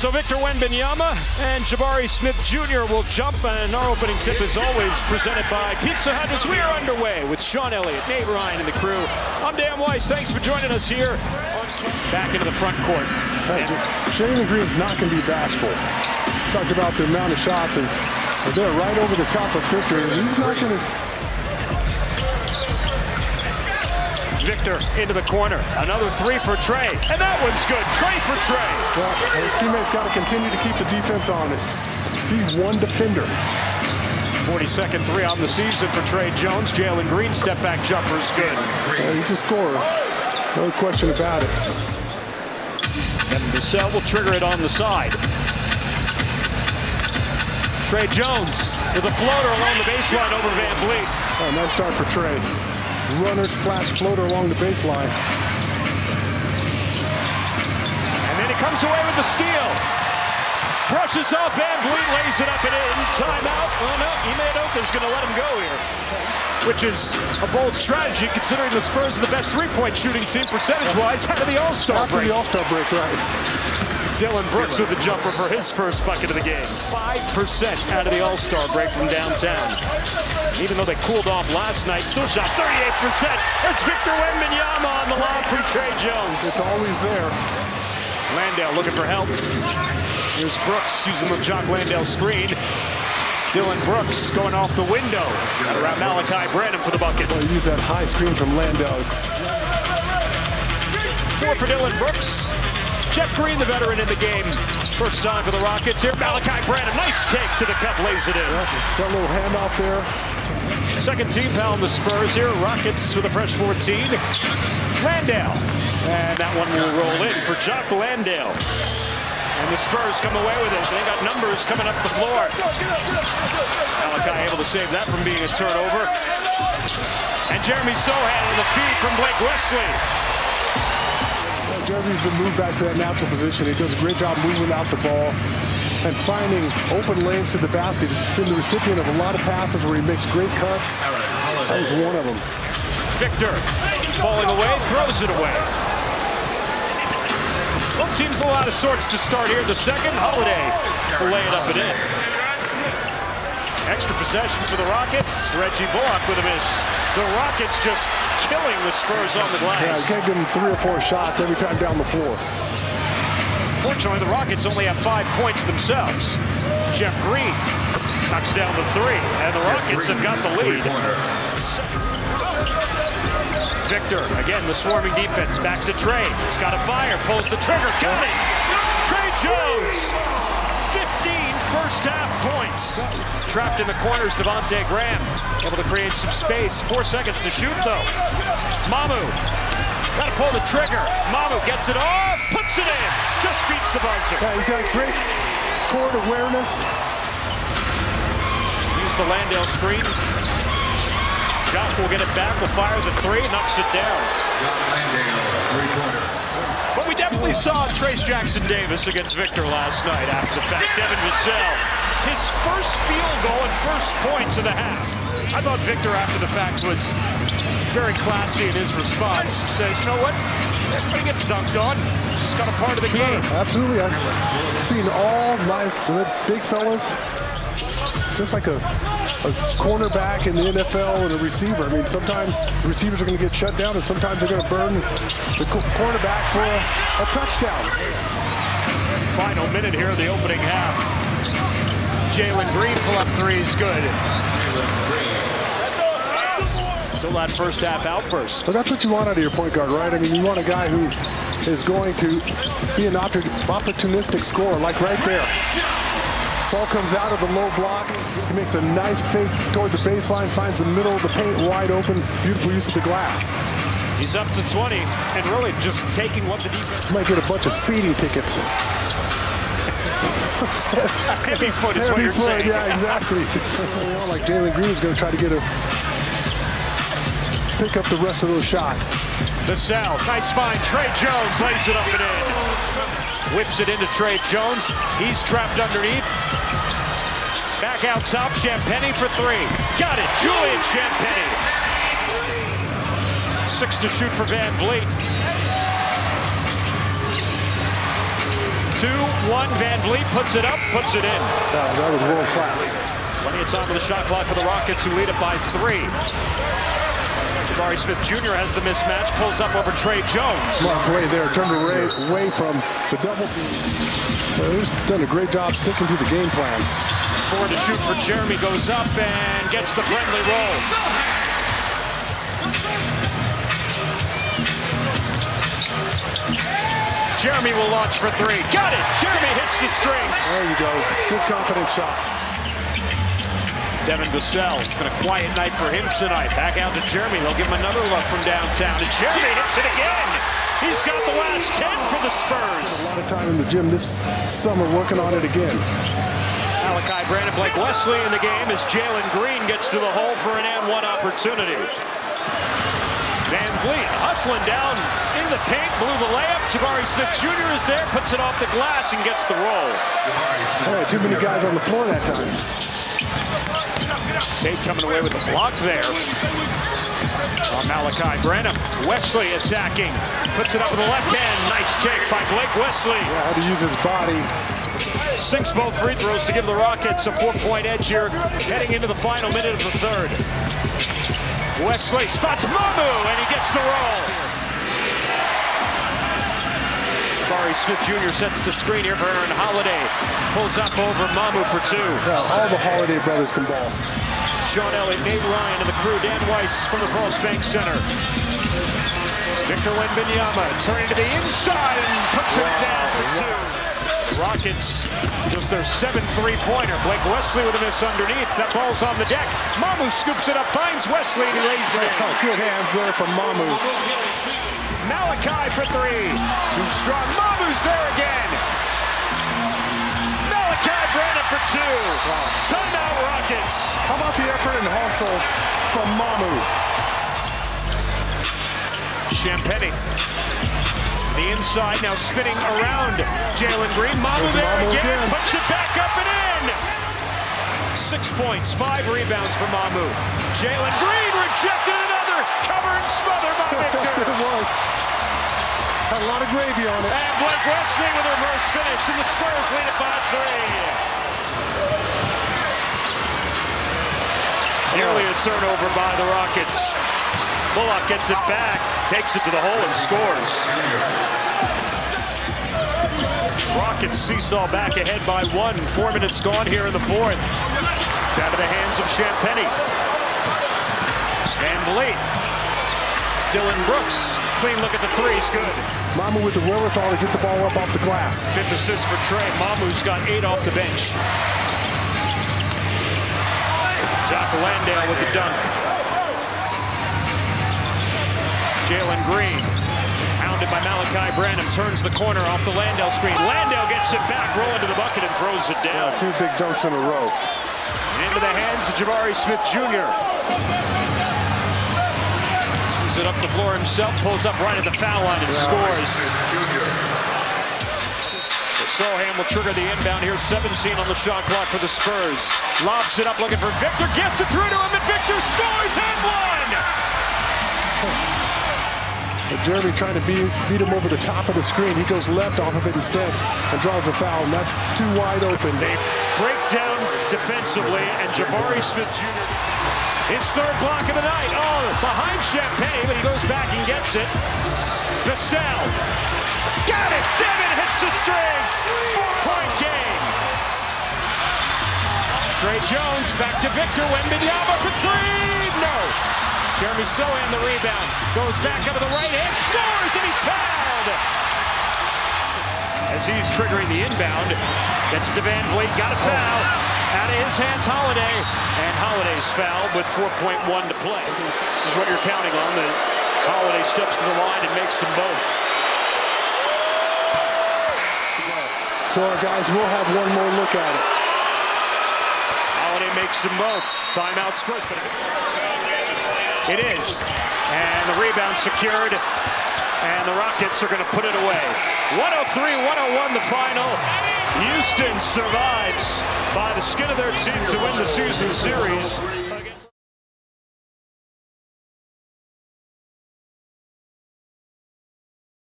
So Victor Wembanyama and Jabari Smith Jr. will jump, and our opening tip is always presented by Pizza Hut as we are underway with Sean Elliott, Nate Ryan, and the crew. I'm Dan Weiss. Thanks for joining us here. Back into the front court. Jalen Green's not going to be bashful. Talked about the amount of shots, and they're right over the top of Victor. He's not going to. Victor into the corner. Another three for Trey. And that one's good. Trey for Trey. Well, his teammates got to continue to keep the defense honest. Be one defender. 42nd three on the season for Trey Jones. Jalen Green step back jumper is good. He's a scorer. No question about it. And Vassell will trigger it on the side. Trey Jones with a floater along the baseline over Van Vliet. Oh, nice start for Trey. Runner slash floater along the baseline. And then he comes away with the steal. Brushes off Van Vliet, lays it up and in. Timeout. Well, no, Ime Udoka's going to let him go here. Which is a bold strategy considering the Spurs are the best three-point shooting team percentage-wise out of the All-Star break. After the All-Star break, right. Dylan Brooks with the jumper for his first bucket of the game. 5% out of the All-Star break from downtown. Even though they cooled off last night, still shot 38%. That's Victor Wembanyama on the lob from Trey Jones. It's always there. Landale looking for help. Here's Brooks using the Jock Landale screen. Dylan Brooks going off the window. Got around Malachi Branham for the bucket. Well, use that high screen from Landale. 4 for Dylan Brooks. Jeff Green, the veteran in the game. First time for the Rockets here. Malachi Branham, nice take to the cup, lays it in. Got a little handoff there. Second team foul on the Spurs here. Rockets with a fresh 14. Landale. And that one will roll in for Jock Landale. And the Spurs come away with it. They got numbers coming up the floor. Malachi able to save that from being a turnover. And Jeremy Sohan on the feed from Blake Wesley. Jeremy's been moved back to that natural position. He does a great job moving out the ball and finding open lanes to the basket. He's been the recipient of a lot of passes where he makes great cuts. That was one of them. Victor falling away, throws it away. Both teams a lot of sorts to start here. The second, Holiday will lay it up and in. Extra possessions for the Rockets. Reggie Bullock with a miss. The Rockets just killing the Spurs on the glass. Yeah, you can't give them 3 or 4 shots every time down the floor. Fortunately, the Rockets only have 5 points themselves. Jeff Green knocks down the 3, and the Rockets have got the lead. Victor, again, the swarming defense, back to Trey. He's got a fire, pulls the trigger, got it! Trey Jones! 15 first half points. Trapped in the corners, Devontae Graham. Able to create some space. 4 seconds to shoot, though. Mamu. Got to pull the trigger. Mamu gets it off, puts it in. Just beats the buzzer. Yeah, he's got great court awareness. Use the Landale screen. Jock will get it back, will fire the 3, knocks it down. But we definitely saw Trace Jackson Davis against Victor last night after the fact. Devin Vassell, his first field goal and first points of the half. I thought Victor after the fact was very classy in his response. Says, you know what? Everybody gets dunked on. It's just got a part of the game. Absolutely. I've seen all my big fellas, just like a cornerback in the NFL and a receiver. I mean, sometimes the receivers are going to get shut down, and sometimes they're going to burn the cornerback for a touchdown. Final minute here in the opening half. Jalen Green pull-up 3 is good. Still that first half outburst. But that's what you want out of your point guard, right? I mean, you want a guy who is going to be an opportunistic scorer, like right there. Ball comes out of the low block. He makes a nice fake toward the baseline, finds the middle of the paint wide open. Beautiful use of the glass. He's up to 20 and really just taking what the defense... Might get a bunch of speeding tickets. Heavy foot is what you're saying. Yeah, exactly. You know, like Jalen Green is going to try to pick up the rest of those shots. Vassell, nice find. Trey Jones lays it up and in. Whips it into Trey Jones. He's trapped underneath. Back out top, Champagnie for 3. Got it, Julian Champagnie. 6 to shoot for Van Vliet. 2-1, Van Vliet puts it up, puts it in. That was world class. Plenty of time on the shot clock for the Rockets, who lead it by 3. Jabari Smith Jr. has the mismatch, pulls up over Trey Jones. Smart play there, turned away from the double team. He's done a great job sticking to the game plan. 4 to shoot for Jeremy, goes up and gets the friendly roll. Jeremy will launch for 3. Got it! Jeremy hits the strings. There you go. Good confident shot. Devin Vassell, it's been a quiet night for him tonight. Back out to Jeremy. They'll give him another look from downtown. And Jeremy hits it again. He's got the last 10 for the Spurs. A lot of time in the gym this summer working on it again. Malachi Brandon, Blake Wesley in the game as Jalen Green gets to the hole for an and-one opportunity. Van Vliet hustling down in the paint, blew the layup. Jabari Smith Jr. is there, puts it off the glass and gets the roll. Oh, too many guys on the floor that time. Tate coming away with the block there. Malachi Branham. Wesley attacking. Puts it up with the left hand. Nice take by Blake Wesley. Yeah, had to use his body. 6 both free throws to give the Rockets a 4-point edge here, heading into the final minute of the third. Wesley spots Mamu, and he gets the roll. Jabari Smith Jr. sets the screen here for Aaron Holiday. Pulls up over Mamu for 2. Yeah, all the Holiday brothers can ball. Sean Elliott, Nate Ryan, and the crew. Dan Weiss from the Frost Bank Center. Victor Wembanyama turning to the inside and puts it down for 2. The Rockets, just their 7th three-pointer. Blake Wesley with a miss underneath. That ball's on the deck. Mamu scoops it up, finds Wesley, and he lays it in. Oh, good hands there from Mamu. Malachi for 3. Too strong. Mamu's there again. Malachi Brandon for 2. Timeout Rockets. How about the effort and hustle from Mamu? Champagny. The inside now spinning around Jalen Green. Mamu there again. Puts it back up and in. 6 points, 5 rebounds for Mamu. Jalen Green rejected another. Cover and smother by Victor. Yes, it was. Had a lot of gravy on it. And Blake Wesley with a reverse finish, and the Spurs lead it by 3. Nearly a turnover by the Rockets. Bullock gets it back, takes it to the hole and scores. Rockets seesaw back ahead by 1. 4 minutes gone here in the 4th. Out of the hands of Champagny. Van Vliet. Dylan Brooks. Clean look at the 3's good. Mamu with the wherewithal to get the ball up off the glass. 5th assist for Trey. Mamu's got 8 off the bench. Jock Landale with the dunk. Jalen Green, hounded by Malachi Branham, turns the corner off the Landale screen. Landale gets it back, rolling to the bucket and throws it down. 2 big dunks in a row. And into the hands of Jabari Smith Jr. Brings it up the floor himself, pulls up right at the foul line and scores. So Soham will trigger the inbound here, 17 on the shot clock for the Spurs. Lobs it up looking for Victor, gets it through to him, and Victor scores and 1! Jeremy trying to beat him over the top of the screen. He goes left off of it instead and draws a foul, and that's too wide open. They break down defensively, and Jabari Smith Jr. his 3rd block of the night. Oh, behind Champagny, but he goes back and gets it. Vassell. Got it! Devin hits the strings! 4-point game. Trey Jones back to Victor Wembanyama for 3. No. Jeremy Sohan the rebound, goes back up to the right hand, scores, and he's fouled! As he's triggering the inbound, gets to Van Vliet, got a foul, out of his hands Holiday, and Holiday's fouled with 4.1 to play. This is what you're counting on, that Holiday steps to the line and makes them both. So our guys will have one more look at it. Holiday makes them both. Timeout Spurs. It is, and the rebound secured, and the Rockets are going to put it away. 103-101 the final. Houston survives by the skin of their teeth to win the season series.